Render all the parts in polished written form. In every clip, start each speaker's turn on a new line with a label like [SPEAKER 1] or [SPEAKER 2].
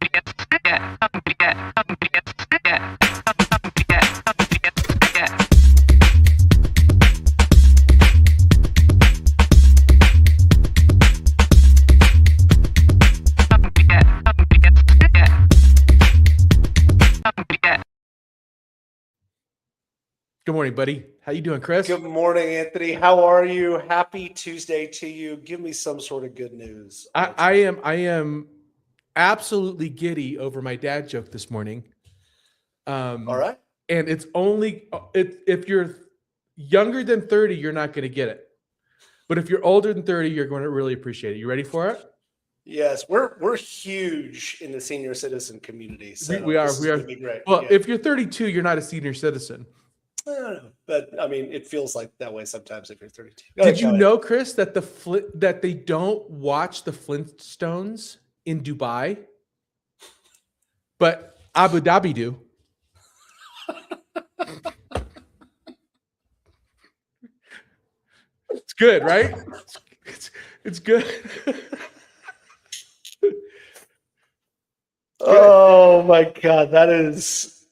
[SPEAKER 1] Good morning, buddy. How you doing, Chris?
[SPEAKER 2] Good morning, Anthony. How are you? Happy Tuesday to you. Give me some sort of good news.
[SPEAKER 1] I am absolutely giddy over my dad joke this morning.
[SPEAKER 2] All right.
[SPEAKER 1] And it's only if you're younger than 30, you're not going to get it. But if you're older than 30, you're going to really appreciate it. You ready for it?
[SPEAKER 2] Yes, we're huge in the senior citizen community. So
[SPEAKER 1] we are.
[SPEAKER 2] This is gonna be great.
[SPEAKER 1] Well,
[SPEAKER 2] Yeah.
[SPEAKER 1] if you're 32, you're not a senior citizen.
[SPEAKER 2] I don't know, but I mean, it feels like that way sometimes if you're 32.
[SPEAKER 1] Did you know, Chris, that that they don't watch the Flintstones in Dubai, but Abu Dhabi do? It's good, right? It's good.
[SPEAKER 2] Oh my God, that is.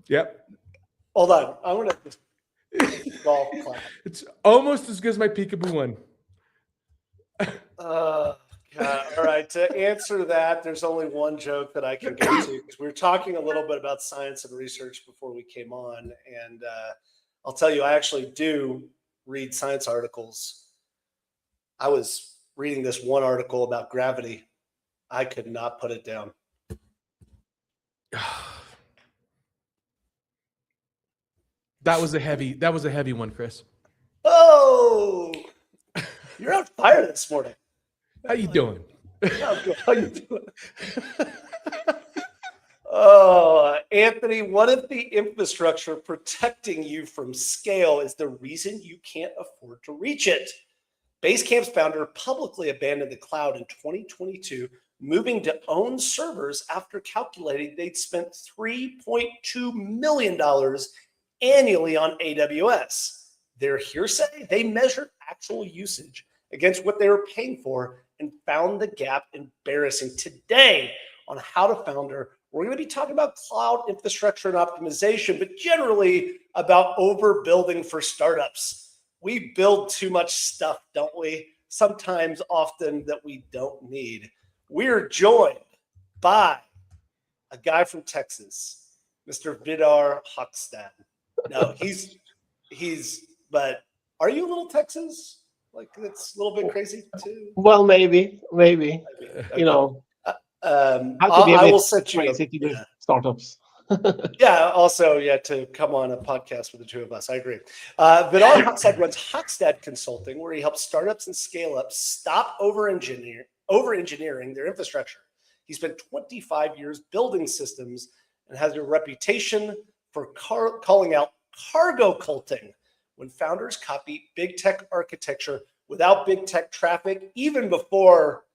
[SPEAKER 1] Yep.
[SPEAKER 2] Hold on, I'm gonna golf clap.
[SPEAKER 1] It's almost as good as my peekaboo one.
[SPEAKER 2] God. All right, to answer that, there's only one joke that I can get to because we were talking a little bit about science and research before we came on, and I'll tell you, I actually do read science articles. I was reading this one article about gravity. I could not put it down.
[SPEAKER 1] That was a heavy one, Chris.
[SPEAKER 2] Oh, you're on fire this morning.
[SPEAKER 1] How you doing?
[SPEAKER 2] How you doing? Oh, Anthony, what if the infrastructure protecting you from scale is the reason you can't afford to reach it? Basecamp's founder publicly abandoned the cloud in 2022, moving to own servers after calculating they'd spent $3.2 million annually on AWS. Their hearsay, they measured actual usage against what they were paying for and found the gap embarrassing. Today on How to Founder, we're going to be talking about cloud infrastructure and optimization, but generally about overbuilding for startups. We build too much stuff, don't we? Sometimes, often, that we don't need. We're joined by a guy from Texas, Mr. Vidar Hokstad. No, but are you a little Texas? Like, it's a little bit crazy too?
[SPEAKER 3] Well, maybe. Okay. You know,
[SPEAKER 2] I will set you up.
[SPEAKER 3] To do startups.
[SPEAKER 2] Yeah, also, to come on a podcast with the two of us. I agree. Vidar Hokstad runs Hokstad Consulting, where he helps startups and scale-ups stop over-engineering their infrastructure. He spent 25 years building systems and has a reputation for calling out cargo culting when founders copy big tech architecture without big tech traffic. Even before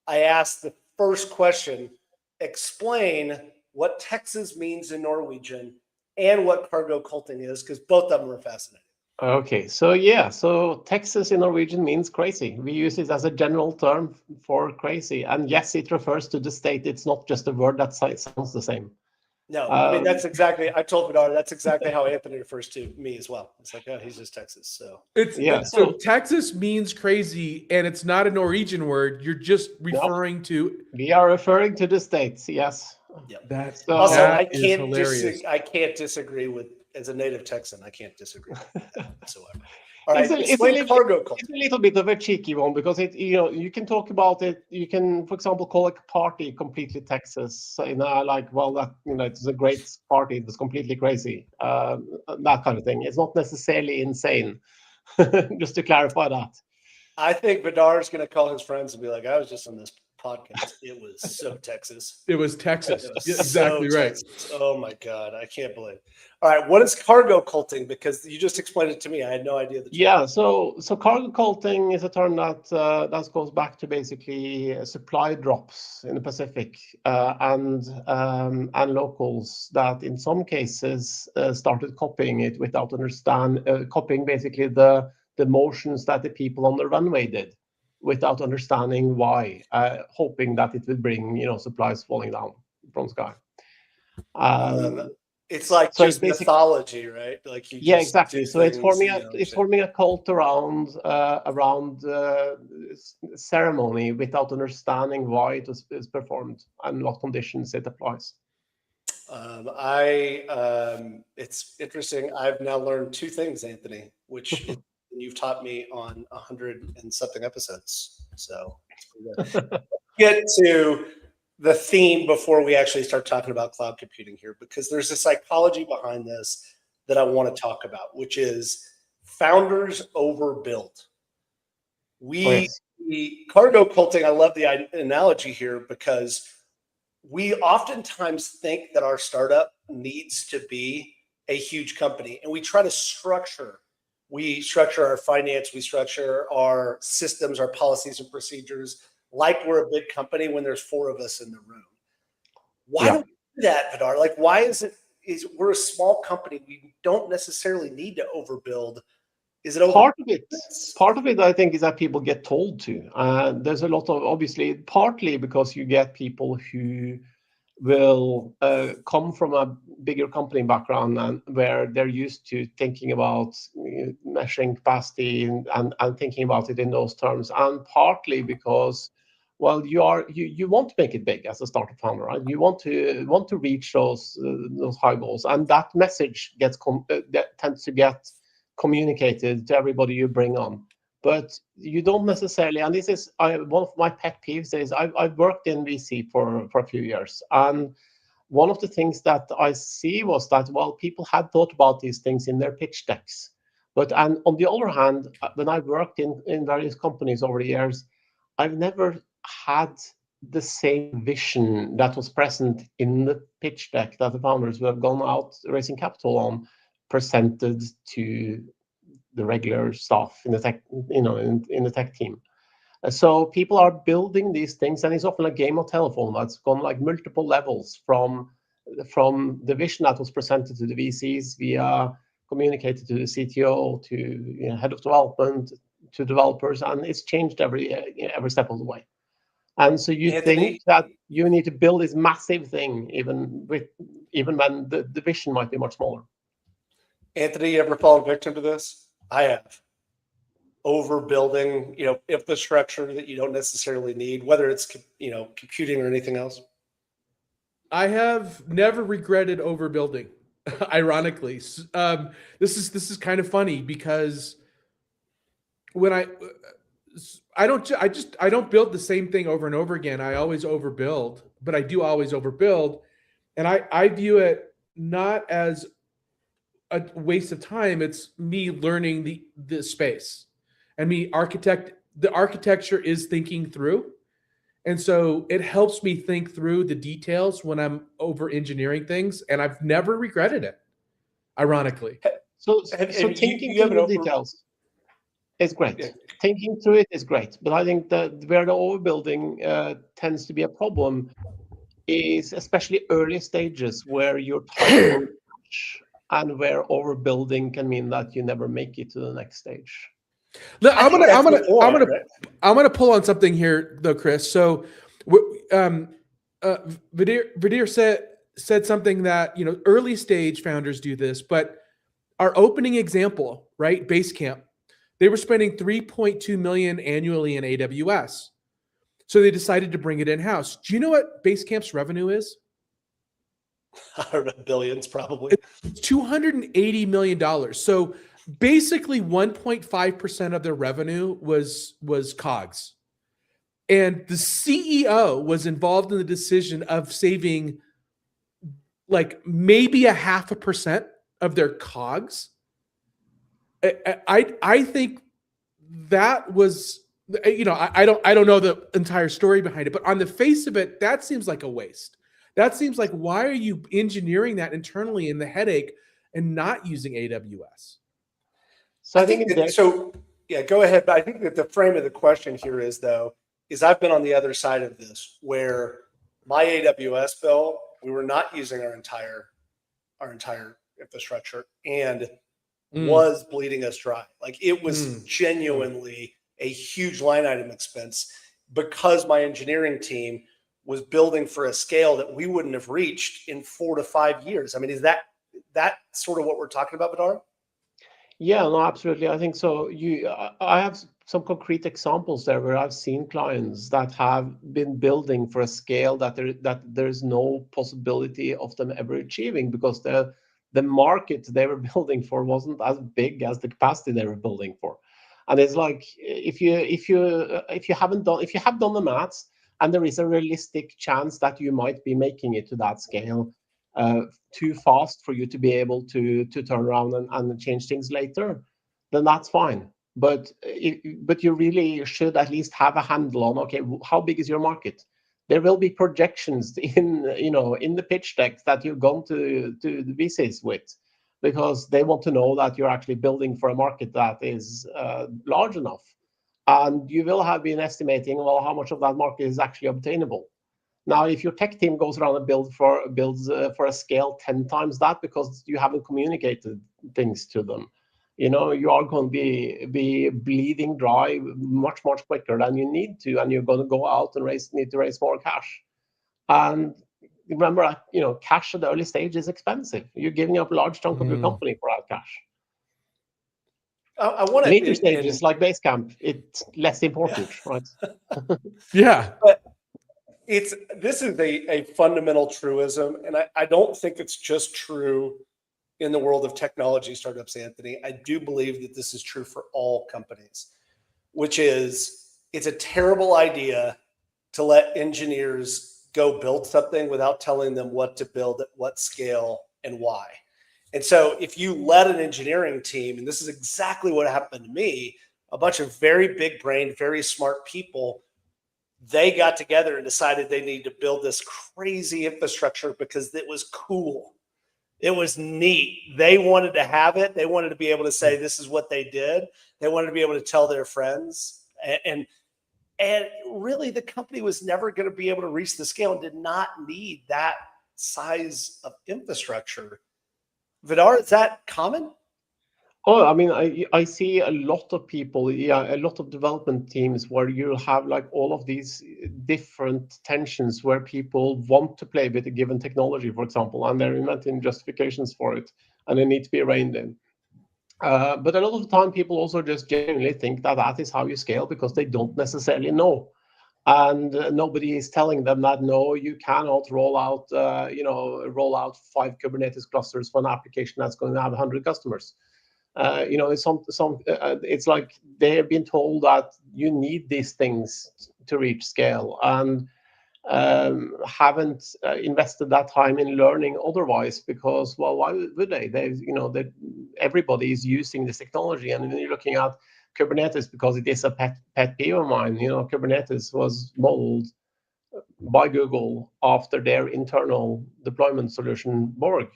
[SPEAKER 2] I asked the first question, explain what Texas means in Norwegian and what cargo culting is, because both of them are fascinating.
[SPEAKER 3] Okay, so Texas in Norwegian means crazy. We use it as a general term for crazy. And yes, it refers to the state. It's not just a word that sounds the same.
[SPEAKER 2] No, I mean, that's exactly, I told Vidar, that's exactly how Anthony refers to me as well. It's like, oh, he's just Texas. So
[SPEAKER 1] so Texas means crazy, and it's not a Norwegian word. You're just referring to.
[SPEAKER 3] We are referring to the states. Yes.
[SPEAKER 2] Yeah. Also, I can't disagree with, as a native Texan, I can't disagree with that whatsoever. All right, it's a
[SPEAKER 3] little bit of a cheeky one because you can talk about it. You can, for example, call a party completely Texas. It's a great party. It was completely crazy. That kind of thing. It's not necessarily insane. Just to clarify that.
[SPEAKER 2] I think Vidar is going to call his friends and be like, "I was just on this podcast. It was so Texas.
[SPEAKER 1] It was Texas. Exactly right.
[SPEAKER 2] Texas. Oh my God, I can't believe it. All right, what is cargo culting? Because you just explained it to me. I had no idea.
[SPEAKER 3] So cargo culting is a term that goes back to basically supply drops in the Pacific and locals that in some cases started copying it without copying basically the motions that the people on the runway did. without understanding why, hoping that it would bring, supplies falling down from the sky.
[SPEAKER 2] It's like
[SPEAKER 3] so it's
[SPEAKER 2] just mythology, right? Like you
[SPEAKER 3] Yeah,
[SPEAKER 2] just
[SPEAKER 3] exactly.
[SPEAKER 2] do
[SPEAKER 3] So it's
[SPEAKER 2] things,
[SPEAKER 3] forming a cult around ceremony without understanding why it is performed and what conditions it applies.
[SPEAKER 2] It's interesting. I've now learned two things, Anthony, which you've taught me on 100 and something episodes. So it's pretty good. Get to the theme before we actually start talking about cloud computing here, because there's a psychology behind this that I want to talk about, which is founders overbuild. We cargo culting, I love the analogy here, because we oftentimes think that our startup needs to be a huge company, and we try to structure our finance, we structure our systems, our policies and procedures like we're a big company when there's 4 of us in the room. Why don't we do that, Vidar? Like, why is we're a small company, we don't necessarily need to overbuild? Is it
[SPEAKER 3] part of it, I think, is that people get told to. There's a lot of, obviously, partly because you get people who will come from a bigger company background and where they're used to thinking about measuring capacity and thinking about it in those terms, and partly because, well, you want to make it big as a startup founder, right? You want to reach those high goals, and that message that tends to get communicated to everybody you bring on. But you don't necessarily, and this is one of my pet peeves, is I've worked in VC for a few years, and one of the things that I see was that, well, people had thought about these things in their pitch decks. And on the other hand, when I worked in various companies over the years, I've never had the same vision that was present in the pitch deck that the founders who have gone out raising capital on presented to the regular staff in the tech, in the tech team. So people are building these things, and it's often a game of telephone that's gone like multiple levels from the vision that was presented to the VCs via communicated to the CTO, to head of development, to developers, and it's changed every step of the way. And so you think that you need to build this massive thing, even when the vision might be much smaller.
[SPEAKER 2] Anthony, you ever fallen victim to this? I have. Overbuilding, infrastructure that you don't necessarily need, whether it's computing or anything else.
[SPEAKER 1] I have never regretted overbuilding. Ironically, this is kind of funny because when I don't build the same thing over and over again. I always overbuild, but I do always overbuild, and I view it not as a waste of time. It's me learning the space, and the architecture is thinking through. And so it helps me think through the details when I'm over engineering things, and I've never regretted it, ironically.
[SPEAKER 3] So thinking through the details is great. Yeah. Thinking through it is great. But I think that where the overbuilding tends to be a problem is especially early stages where you're tight on touch, and where overbuilding can mean that you never make it to the next stage.
[SPEAKER 1] Look, I'm gonna pull on something here though, Chris. So, Vidar said something that early stage founders do this, but our opening example, right, Basecamp, they were spending $3.2 million annually in AWS, so they decided to bring it in house. Do you know what Basecamp's revenue is?
[SPEAKER 2] I don't know, billions probably.
[SPEAKER 1] It's $280 million. So basically 1.5% of their revenue was COGS. And the CEO was involved in the decision of saving like maybe 0.5% of their COGS. I think that was, I don't know the entire story behind it, but on the face of it, that seems like a waste. That seems like, why are you engineering that internally in the headache and not using AWS?
[SPEAKER 2] So I think yeah, go ahead. But I think that the frame of the question here is I've been on the other side of this, where my AWS bill, we were not using our entire infrastructure, and was bleeding us dry. Like, it was genuinely a huge line item expense because my engineering team was building for a scale that we wouldn't have reached in 4 to 5 years. I mean, is that sort of what we're talking about, Vidar?
[SPEAKER 3] Yeah, no, absolutely. I think so. I have some concrete examples there where I've seen clients that have been building for a scale that there's no possibility of them ever achieving, because the market they were building for wasn't as big as the capacity they were building for. And it's like, if you have done the maths, and there is a realistic chance that you might be making it to that scale too fast for you to be able to turn around and change things later, then that's fine. But you really should at least have a handle on, okay, how big is your market? There will be projections in the pitch deck that you've gone to the VCs with, because they want to know that you're actually building for a market that is large enough. And you will have been estimating, well, how much of that market is actually obtainable. Now, if your tech team goes around and builds for a scale 10 times that because you haven't communicated things to them, you are going to be bleeding dry much quicker than you need to, and you're going to go out and need to raise more cash. And remember, cash at the early stage is expensive. You're giving up a large chunk of your company for that cash.
[SPEAKER 2] I want to.
[SPEAKER 3] Later stages like Basecamp, it's less important, right?
[SPEAKER 1] Yeah.
[SPEAKER 2] But this is a fundamental truism, and I don't think it's just true in the world of technology startups, Anthony. I do believe that this is true for all companies, which is it's a terrible idea to let engineers go build something without telling them what to build at what scale and why. And so if you let an engineering team, and this is exactly what happened to me, a bunch of very big brained, very smart people, they got together and decided they needed to build this crazy infrastructure because it was cool. It was neat. They wanted to have it. They wanted to be able to say, this is what they did. They wanted to be able to tell their friends. And really, the company was never going to be able to reach the scale and did not need that size of infrastructure. Vidar, is that common?
[SPEAKER 3] Oh, I mean, I see a lot of people, a lot of development teams where you have like all of these different tensions where people want to play with a given technology, for example, and they're inventing justifications for it, and they need to be reined in. But a lot of the time, people also just genuinely think that is how you scale because they don't necessarily know. And nobody is telling them that, no, you cannot roll out 5 Kubernetes clusters for an application that's going to have 100 customers. It's like they have been told that you need these things to reach scale, and haven't invested that time in learning otherwise, because, well, why would they? Everybody is using this technology, and when you're looking at Kubernetes, because it is a pet peeve of mine. Kubernetes was modeled by Google after their internal deployment solution, Borg.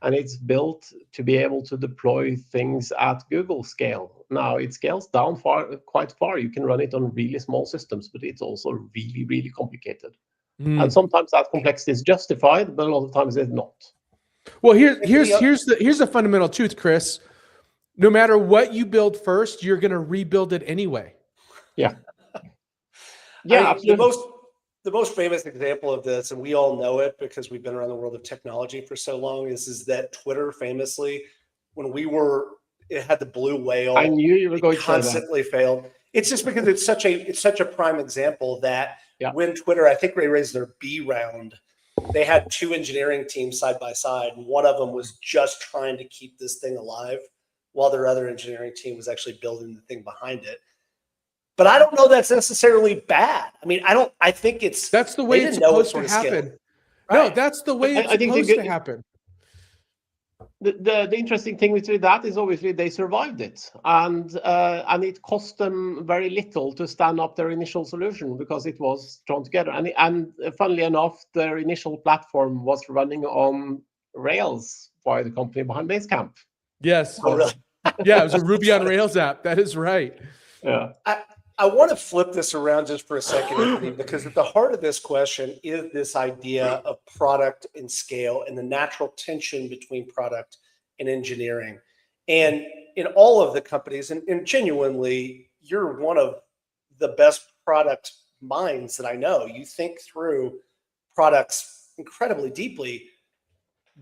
[SPEAKER 3] And it's built to be able to deploy things at Google scale. Now, it scales down quite far. You can run it on really small systems, but it's also really, really complicated. And sometimes that complexity is justified, but a lot of times it's not.
[SPEAKER 1] Well, here's the fundamental truth, Chris. No matter what you build first, you're going to rebuild it anyway.
[SPEAKER 3] Yeah.
[SPEAKER 2] Yeah, absolutely. The most famous example of this, and we all know it because we've been around the world of technology for so long, is that Twitter famously, when it had the blue whale,
[SPEAKER 3] I knew you were going to
[SPEAKER 2] constantly failed. It's just because it's such a prime example that when Twitter, I think they raised their B round, they had 2 engineering teams side by side, and one of them was just trying to keep this thing alive while their other engineering team was actually building the thing behind it. But I don't know that's necessarily bad. I mean, I think
[SPEAKER 1] that's the way it's supposed to happen. Right? No, that's the way it's supposed to happen.
[SPEAKER 3] The interesting thing with that is obviously they survived it, and it cost them very little to stand up their initial solution because it was thrown together. And funnily enough, their initial platform was running on Rails by the company behind Basecamp.
[SPEAKER 1] Yes.
[SPEAKER 2] Oh, really?
[SPEAKER 1] Yeah, it was a Ruby on Rails app. That is right.
[SPEAKER 3] Yeah.
[SPEAKER 2] I want to flip this around just for a second, Anthony, because at the heart of this question is this idea of product and scale and the natural tension between product and engineering. And in all of the companies, and genuinely, you're one of the best product minds that I know. You think through products incredibly deeply,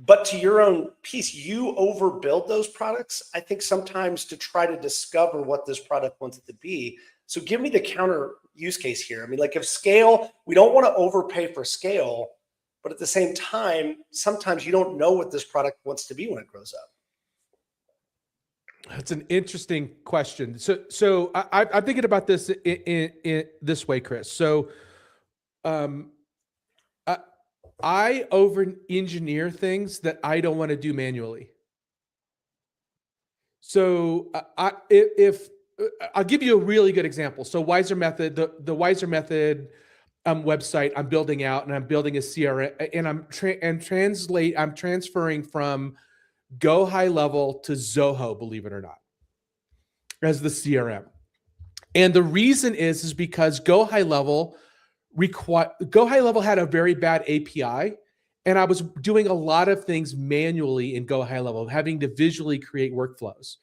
[SPEAKER 2] but to your own piece, you overbuild those products, I think, sometimes to try to discover what this product wants it to be. So give me the counter use case here. I mean, like if scale, we don't want to overpay for scale, but at the same time, sometimes you don't know what this product wants to be when it grows up.
[SPEAKER 1] That's an interesting question. So I'm thinking about this in this way, Chris. So, I over-engineer things that I don't want to do manually. So, if I'll give you a really good example. So, Wiser Method, the Wiser Method website I'm building out, and I'm building a CRM, and I'm transferring from Go High Level to Zoho, believe it or not, as the CRM. And the reason is because Go High Level had a very bad API, and I was doing a lot of things manually in Go High Level, having to visually create workflows.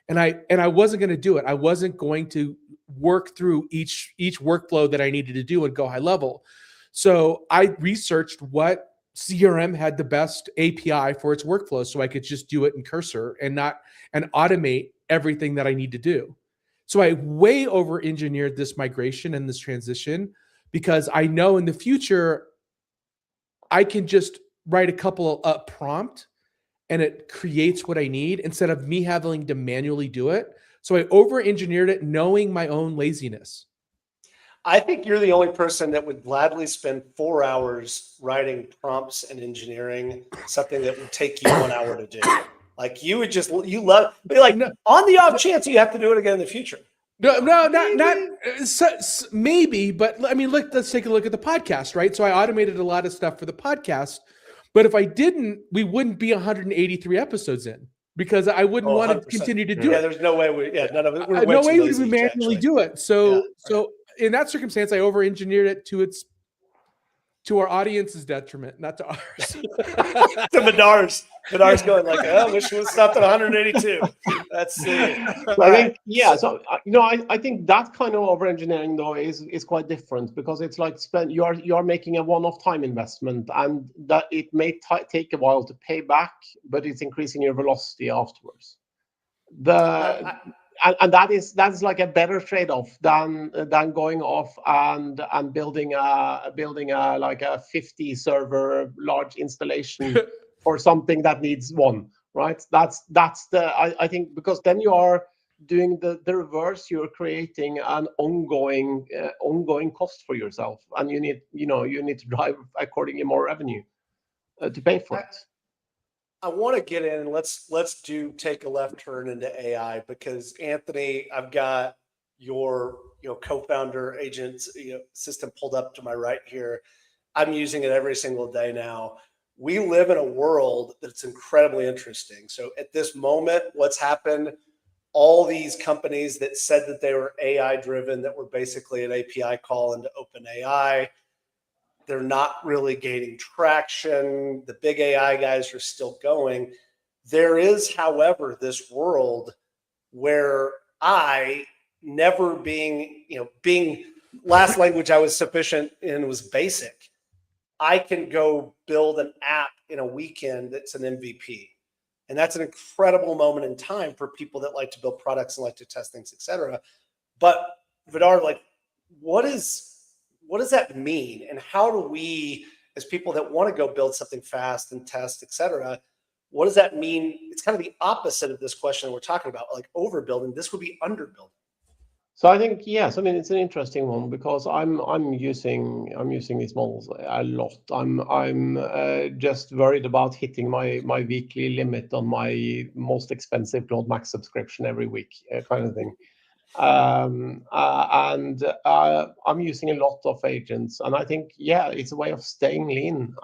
[SPEAKER 1] And I wasn't going to do it. I wasn't going to work through each workflow that I needed to do in Go High Level. So I researched what CRM had the best API for its workflow, so I could just do it in Cursor and automate everything that I need to do. So I way over engineered this migration and this transition, because I know in the future I can just write a couple of prompt and it creates what I need instead of me having to manually do it. So I over engineered it, knowing my own laziness.
[SPEAKER 2] I think you're the only person that would gladly spend 4 hours writing prompts and engineering something that would take you 1 hour to do. Like you would just, you love, be like,
[SPEAKER 1] No.
[SPEAKER 2] on the off chance you have to do it again in the future.
[SPEAKER 1] No, not maybe, but I mean, let's take a look at the podcast, right? So I automated a lot of stuff for the podcast, but if I didn't, we wouldn't be 183 episodes in, because I wouldn't want to continue to do it.
[SPEAKER 2] Yeah, there's no way none of it.
[SPEAKER 1] No way would we manually do it. So in that circumstance, I over-engineered it to our audience's detriment, not to ours.
[SPEAKER 2] To Vidar's going like, I wish it would stopped at 182. That's
[SPEAKER 3] I think, yeah. So I think that kind of over engineering though is quite different, because it's like you are making a one-off time investment, and that it may take a while to pay back, but it's increasing your velocity afterwards. And that's like a better trade-off than going off and building a like a 50 server large installation for something that needs one, right? That's I think, because then you are doing the reverse. You're creating an ongoing cost for yourself, and you need to drive accordingly more revenue to pay for it.
[SPEAKER 2] I want to get in and let's take a left turn into AI, because Anthony, I've got your co-founder agent system pulled up to my right here. I'm using it every single day now. We live in a world that's incredibly interesting. So at this moment, what's happened, all these companies that said that they were AI driven, that were basically an API call into OpenAI, they're not really gaining traction. The big AI guys are still going. There is, however, this world where I, never being last language I was sufficient in was basic. I can go build an app in a weekend that's an MVP. And that's an incredible moment in time for people that like to build products and like to test things, et cetera. But Vidar, like, what does that mean? And how do we, as people that want to go build something fast and test, et cetera, what does that mean? It's kind of the opposite of this question we're talking about, like overbuilding. This would be underbuilding.
[SPEAKER 3] So I think, yes, I mean, it's an interesting one, because I'm using these models a lot. I'm just worried about hitting my weekly limit on my most expensive Cloud Max subscription every week, kind of thing. I'm using a lot of agents, and I think, yeah, it's a way of staying lean,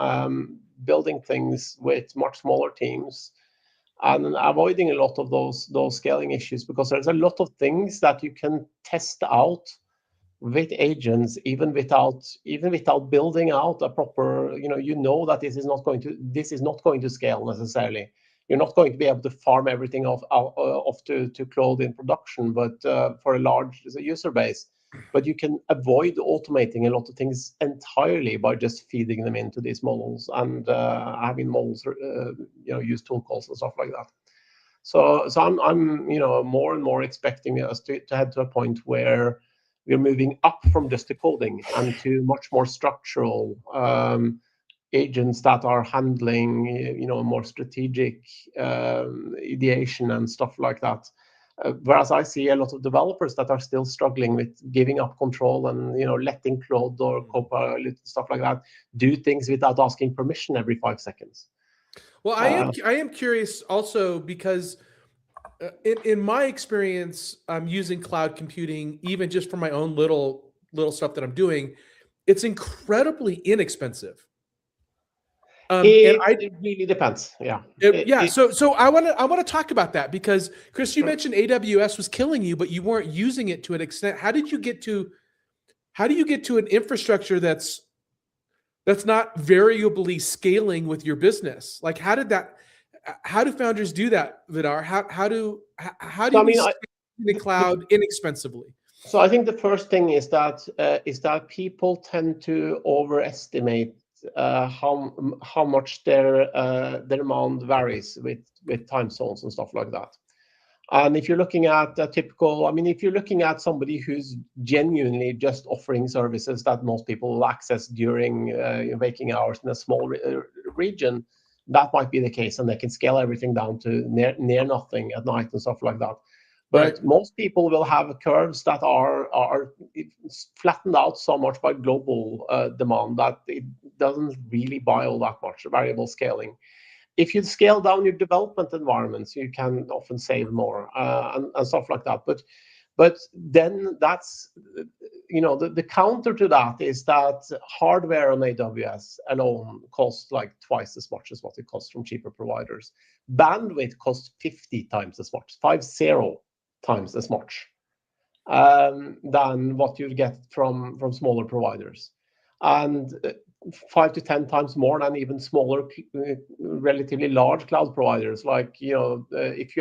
[SPEAKER 3] building things with much smaller teams, and avoiding a lot of those scaling issues, because there's a lot of things that you can test out with agents, even without building out a proper, that this is not going to scale necessarily. You're not going to be able to farm everything off to Claude in production, but for a large user base. But you can avoid automating a lot of things entirely by just feeding them into these models and having models, use tool calls and stuff like that. So I'm more and more expecting us to head to a point where we're moving up from just the coding and to much more structural agents that are handling, more strategic ideation and stuff like that. Whereas I see a lot of developers that are still struggling with giving up control and letting Claude or Copilot stuff like that do things without asking permission every 5 seconds.
[SPEAKER 1] Well, I am curious also because in my experience, using cloud computing, even just for my own little stuff that I'm doing, it's incredibly inexpensive.
[SPEAKER 3] It really depends. Yeah.
[SPEAKER 1] So I want to talk about that because Chris, you mentioned AWS was killing you, but you weren't using it to an extent. How do you get to an infrastructure that's not variably scaling with your business? Like, how do founders do that, Vidar? How do you scale the cloud inexpensively?
[SPEAKER 3] So I think the first thing is that people tend to overestimate how much their demand varies with time zones and stuff like that. And if you're looking at if you're looking at somebody who's genuinely just offering services that most people will access during waking hours in a small region, that might be the case, and they can scale everything down to near nothing at night and stuff like that. But most people will have curves that are flattened out so much by global demand that it doesn't really buy all that much variable scaling. If you scale down your development environments, you can often save more and stuff like that. But then that's, the counter to that is that hardware on AWS alone costs like twice as much as what it costs from cheaper providers. Bandwidth costs 50 times as much, 50 times as much than what you get from smaller providers. And 5 to 10 times more than even smaller, relatively large cloud providers. Like, if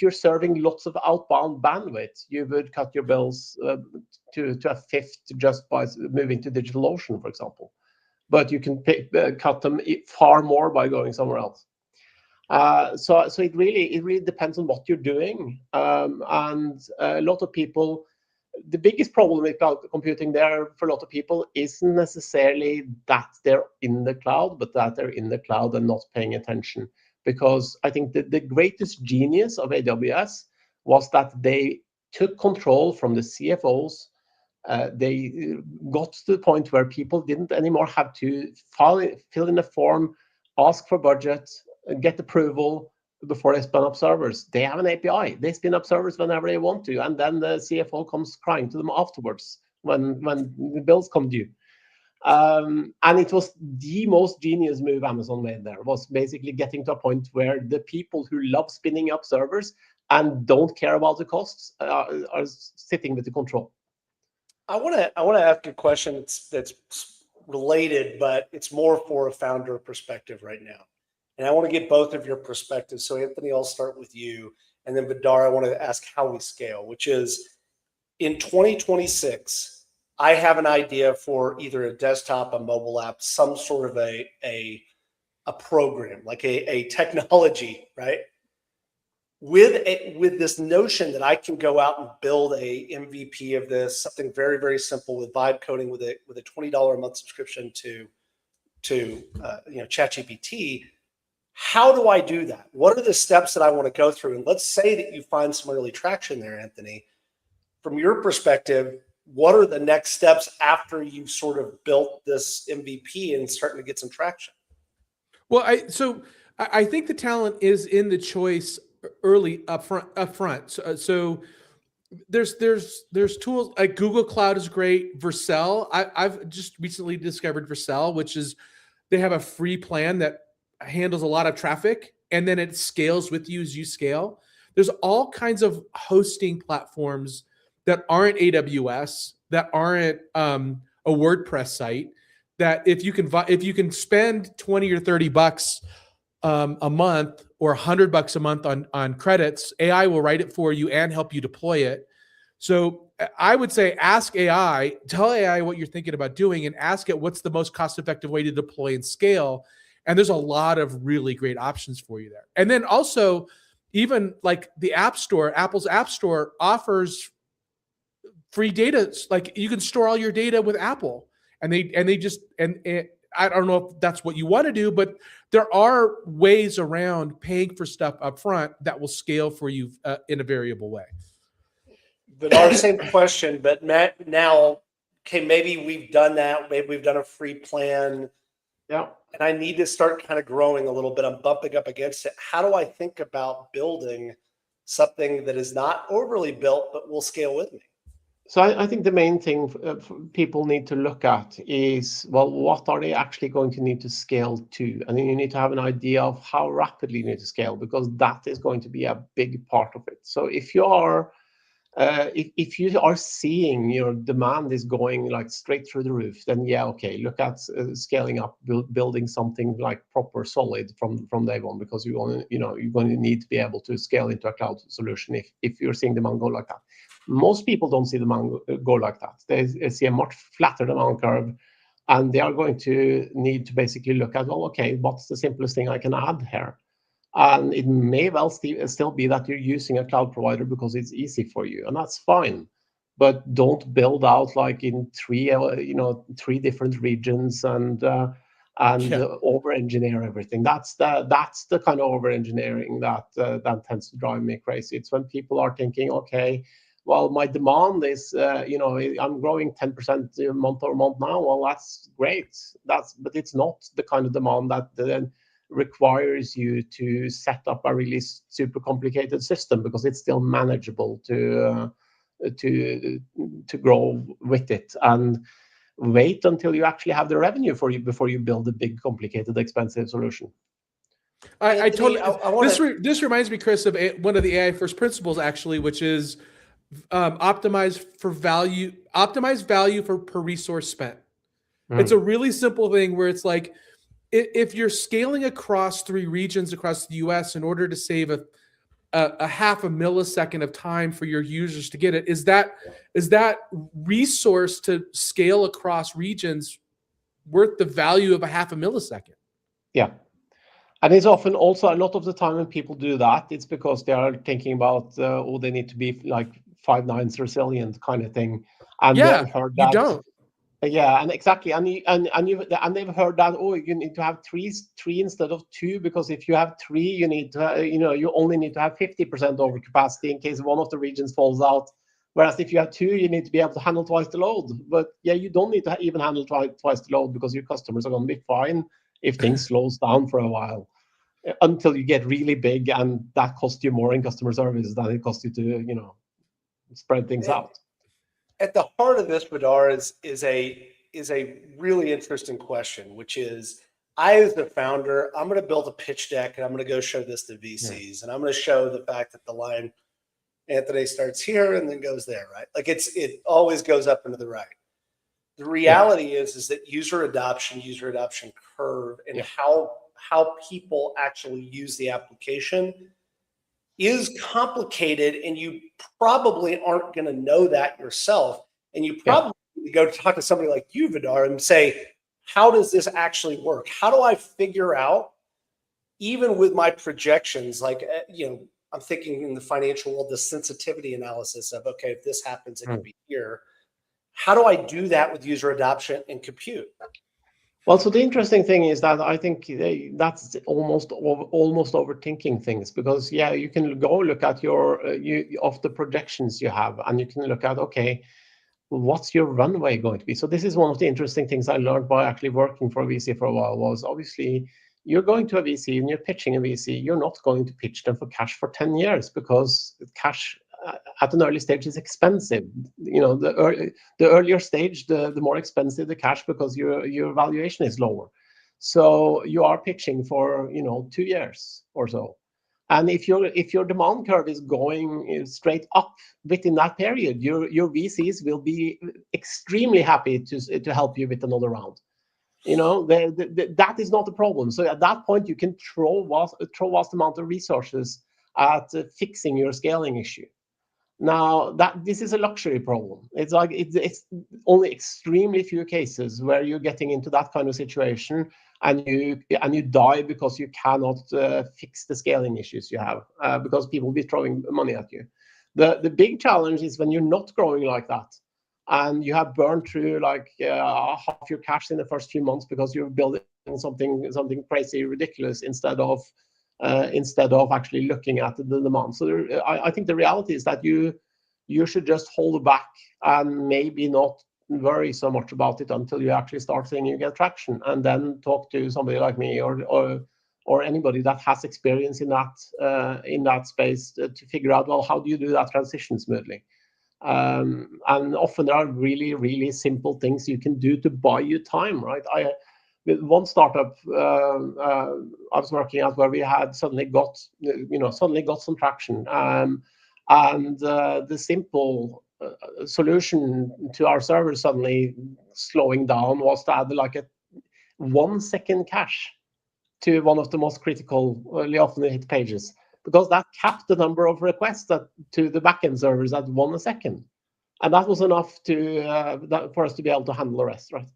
[SPEAKER 3] you're serving lots of outbound bandwidth, you would cut your bills to a fifth just by moving to DigitalOcean, for example. But you can cut them far more by going somewhere else. So it really depends on what you're doing, and a lot of people. The biggest problem with cloud computing there for a lot of people isn't necessarily that they're in the cloud, but that they're in the cloud and not paying attention. Because I think the greatest genius of AWS was that they took control from the CFOs. They got to the point where people didn't anymore have to fill in a form, ask for budget, get approval before they spin up servers. They have an API. They spin up servers whenever they want to, and then the CFO comes crying to them afterwards when the bills come due. And it was the most genius move Amazon made there, was basically getting to a point where the people who love spinning up servers and don't care about the costs are sitting with the control.
[SPEAKER 2] I want to ask a question that's related, but it's more for a founder perspective right now. And I want to get both of your perspectives. So Anthony, I'll start with you. And then Vidar, I want to ask how we scale, which is in 2026, I have an idea for either a desktop, a mobile app, some sort of a program, like a technology, right? With this notion that I can go out and build a MVP of this, something very, very simple with vibe coding with a $20 a month subscription to ChatGPT. How do I do that? What are the steps that I want to go through? And let's say that you find some early traction there, Anthony. From your perspective, what are the next steps after you've sort of built this MVP and starting to get some traction?
[SPEAKER 1] Well, I think the talent is in the choice early upfront. So there's tools like Google Cloud is great. Vercel, I've just recently discovered Vercel, which is they have a free plan that handles a lot of traffic, and then it scales with you as you scale. There's all kinds of hosting platforms that aren't AWS, that aren't a WordPress site, that if you can spend $20 or $30 a month or $100 a month on credits, AI will write it for you and help you deploy it. So I would say ask AI, tell AI what you're thinking about doing, and ask it what's the most cost-effective way to deploy and scale. And there's a lot of really great options for you there. And then also, even like the App Store, Apple's App Store offers free data. Like you can store all your data with Apple, and I don't know if that's what you want to do, but there are ways around paying for stuff up front that will scale for you in a variable way.
[SPEAKER 2] But our same question, but Matt, now, okay, maybe we've done that. Maybe we've done a free plan.
[SPEAKER 3] Yeah.
[SPEAKER 2] And I need to start kind of growing a little bit. I'm bumping up against it. How do I think about building something that is not overly built, but will scale with me?
[SPEAKER 3] So I think the main thing people need to look at is, well, what are they actually going to need to scale to? And then you need to have an idea of how rapidly you need to scale, because that is going to be a big part of it. So if you are if you are seeing your demand is going like straight through the roof, then yeah, okay, look at scaling up, building something like proper solid from day one, because you're going to need to be able to scale into a cloud solution if you're seeing demand go like that. Most people don't see demand go like that. They see a much flatter demand curve, and they are going to need to basically look at, well, okay, what's the simplest thing I can add here? And it may well still be that you're using a cloud provider because it's easy for you, and that's fine. But don't build out like in three different regions and over-engineer everything. That's the kind of over-engineering that tends to drive me crazy. It's when people are thinking, okay, well, my demand is, I'm growing 10% month over month now. Well, that's great. But it's not the kind of demand that then requires you to set up a really super complicated system, because it's still manageable to grow with it, and wait until you actually have the revenue for you before you build a big, complicated, expensive solution.
[SPEAKER 1] I totally. This reminds me, Chris, of one of the AI first principles, actually, which is optimize value for per resource spent. It's a really simple thing where it's like, if you're scaling across 3 regions across the US in order to save a half a millisecond of time for your users to get it, is that resource to scale across regions worth the value of a half a millisecond?
[SPEAKER 3] Yeah. And it's often also, a lot of the time when people do that, it's because they are thinking about, they need to be like 5 nines resilient kind of thing. And
[SPEAKER 1] yeah,
[SPEAKER 3] they've heard that.
[SPEAKER 1] You don't.
[SPEAKER 3] Yeah, and exactly, and they've heard that, oh, you need to have three instead of 2, because if you have 3, you need to, you only need to have 50% over capacity in case one of the regions falls out. Whereas if you have 2, you need to be able to handle twice the load. But yeah, you don't need to even handle twice the load, because your customers are going to be fine if things slows down for a while, until you get really big, and that costs you more in customer service than it costs you to, spread things out.
[SPEAKER 2] At the heart of this, Vidar, is a really interesting question, which is, I, as the founder, I'm going to build a pitch deck, and I'm going to go show this to VCs, and I'm going to show the fact that the line, Anthony, starts here and then goes there, right? Like it always goes up and to the right. The reality is that user adoption curve, and how people actually use the application is complicated, and you probably aren't going to know that yourself. And you probably need to go talk to somebody like you, Vidar, and say, how does this actually work? How do I figure out, even with my projections, like, I'm thinking in the financial world, the sensitivity analysis of, okay, if this happens, it could be here. How do I do that with user adoption and compute?
[SPEAKER 3] Well, so the interesting thing is that I think that's almost overthinking things, because you can go look at your of the projections you have, and you can look at, okay, what's your runway going to be? So this is one of the interesting things I learned by actually working for a VC for a while, was obviously you're going to a VC and you're pitching a VC, you're not going to pitch them for cash for 10 years, because cash at an early stage is expensive. The earlier stage, the more expensive the cash, because your valuation is lower. So you are pitching for 2 years or so. And if your demand curve is going straight up within that period, your VCs will be extremely happy to help you with another round. That is not the problem. So at that point, you can throw vast amount of resources at fixing your scaling issue. Now, this is a luxury problem. It's like it's only extremely few cases where you're getting into that kind of situation and you die because you cannot fix the scaling issues you have because people will be throwing money at you. The big challenge is when you're not growing like that and you have burned through like half your cash in the first few months because you're building something crazy ridiculous instead of actually looking at the demand. So I think the reality is that you should just hold back and maybe not worry so much about it until you actually start seeing you get traction, and then talk to somebody like me or anybody that has experience in that space to figure out, well, how do you do that transition smoothly? And often there are really, really simple things you can do to buy you time, right? With one startup I was working at where we had suddenly got some traction, and the simple solution to our server suddenly slowing down was to add like a 1 second cache to one of the most critical, often hit pages, because that capped the number of requests to the backend servers at 1 second, and that was enough for us to be able to handle the rest, right?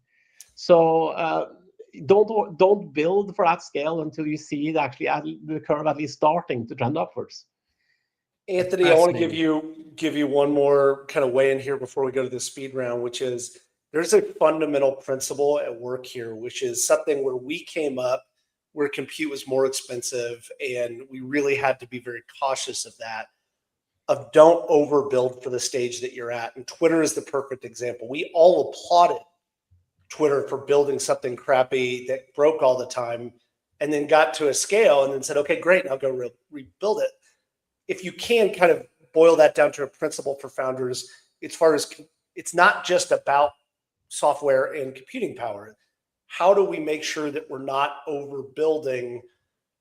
[SPEAKER 3] So don't build for that scale until you see it actually the curve at least starting to trend upwards.
[SPEAKER 2] Anthony, I want to give you one more kind of weigh in here before we go to the speed round, which is there's a fundamental principle at work here, which is something where we came up where compute was more expensive, and we really had to be very cautious of that, of don't overbuild for the stage that you're at. And Twitter is the perfect example. We all applauded Twitter for building something crappy that broke all the time, and then got to a scale and then said, okay, great, now go rebuild it. If you can kind of boil that down to a principle for founders, as far as it's not just about software and computing power. How do we make sure that we're not overbuilding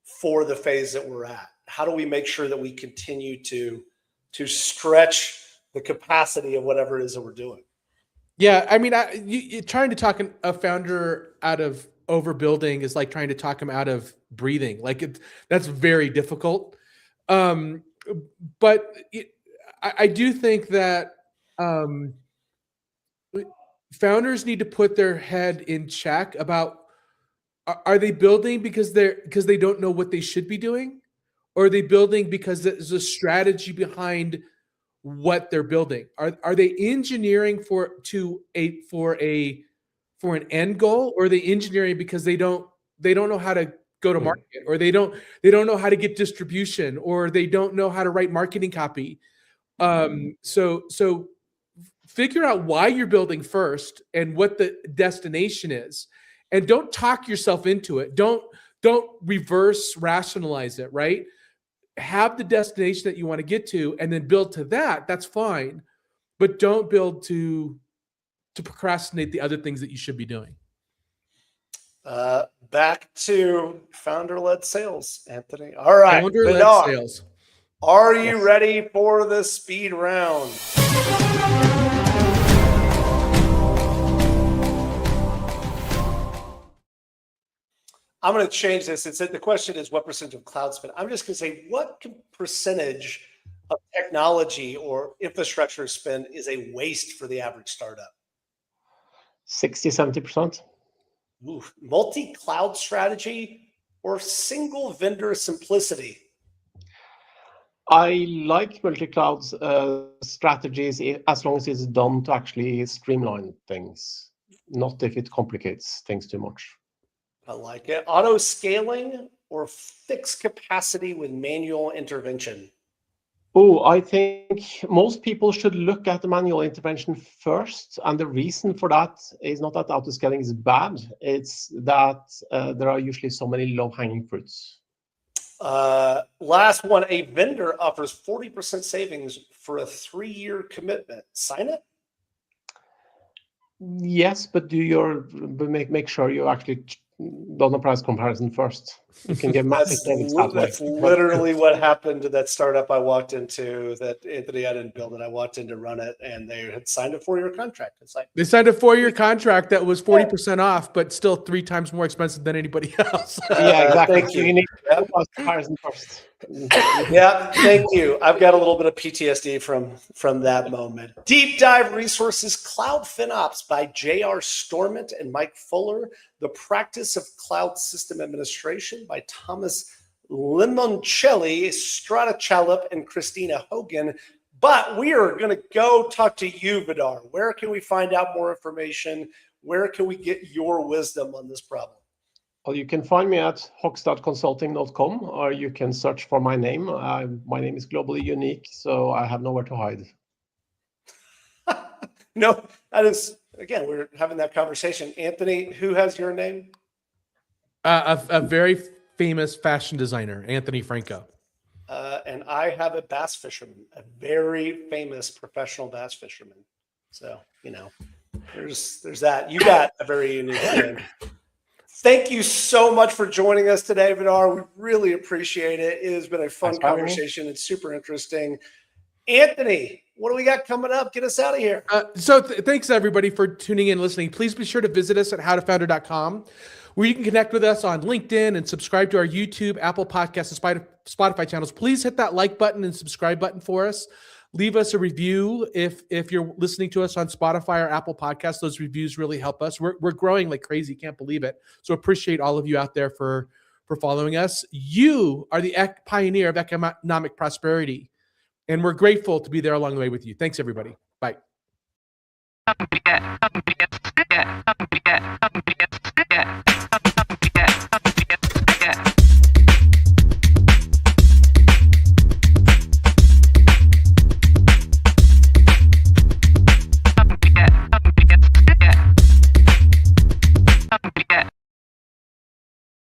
[SPEAKER 2] for the phase that we're at? How do we make sure that we continue to stretch the capacity of whatever it is that we're doing?
[SPEAKER 1] Yeah, I mean, you're trying to talk a founder out of overbuilding is like trying to talk him out of breathing. Like that's very difficult. But I do think that founders need to put their head in check about, are they building because they don't know what they should be doing, or are they building because there's a strategy behind what they're building? Are they engineering for an end goal, or are they engineering because they don't know how to go to market, or they don't know how to get distribution, or they don't know how to write marketing copy? So figure out why you're building first and what the destination is, and don't talk yourself into it. Don't reverse rationalize it, right? Have the destination that you want to get to and then build to that. That's fine, but don't build to procrastinate the other things that you should be doing.
[SPEAKER 2] Back to founder-led sales, Anthony. All right,
[SPEAKER 1] founder-led
[SPEAKER 2] Vidar,
[SPEAKER 1] sales.
[SPEAKER 2] Are you ready for the speed round? I'm going to change this. The question is, what percentage of cloud spend? I'm just going to say, what percentage of technology or infrastructure spend is a waste for the average startup?
[SPEAKER 3] 60-70%.
[SPEAKER 2] Multi-cloud strategy or single vendor simplicity?
[SPEAKER 3] I like multi-cloud strategies as long as it's done to actually streamline things, not if it complicates things too much.
[SPEAKER 2] I like it. Auto scaling or fixed capacity with manual intervention?
[SPEAKER 3] Oh, I think most people should look at the manual intervention first. And the reason for that is not that auto scaling is bad. It's that there are usually so many low-hanging fruits.
[SPEAKER 2] Last one, a vendor offers 40% savings for a 3-year commitment. Sign it?
[SPEAKER 3] Yes, but make sure you actually done a price comparison first. You can get massive savings that way.
[SPEAKER 2] That's literally what happened to that startup I walked into that Anthony, I didn't build it. I walked in to run it and they had signed a 4-year contract. It's like,
[SPEAKER 1] They signed a 4-year contract that was 40% off, but still 3 times more expensive than anybody else.
[SPEAKER 3] Yeah, exactly.
[SPEAKER 2] Thank you.
[SPEAKER 3] You need
[SPEAKER 2] Yep.
[SPEAKER 3] comparison first.
[SPEAKER 2] Yeah, thank you. I've got a little bit of PTSD from that moment. Deep Dive Resources, Cloud FinOps by J.R. Stormont and Mike Fuller. The Practice of Cloud System Administration by Thomas Limoncelli, Strata Chalup, and Christina Hogan. But we are going to go talk to you, Vidar. Where can we find out more information? Where can we get your wisdom on this problem?
[SPEAKER 3] Well, you can find me at hokstadconsulting.com, or you can search for my name. My name is globally unique, so I have nowhere to hide.
[SPEAKER 2] No, that is, again, we're having that conversation. Anthony, who has your name?
[SPEAKER 1] A very famous fashion designer, Anthony Franco.
[SPEAKER 2] And I have a bass fisherman, a very famous professional bass fisherman. So, there's that. You got a very unique name. Thank you so much for joining us today, Vidar. We really appreciate it. It has been a fun conversation. It's super interesting. Anthony, what do we got coming up? Get us out of here.
[SPEAKER 1] Thanks everybody for tuning in and listening. Please be sure to visit us at howtofounder.com, where you can connect with us on LinkedIn and subscribe to our YouTube, Apple Podcasts, and Spotify channels. Please hit that like button and subscribe button for us. Leave us a review if you're listening to us on Spotify or Apple Podcasts. Those reviews really help us. We're growing like crazy. Can't believe it. So appreciate all of you out there for following us. You are the pioneer of economic prosperity, and we're grateful to be there along the way with you. Thanks, everybody. Bye.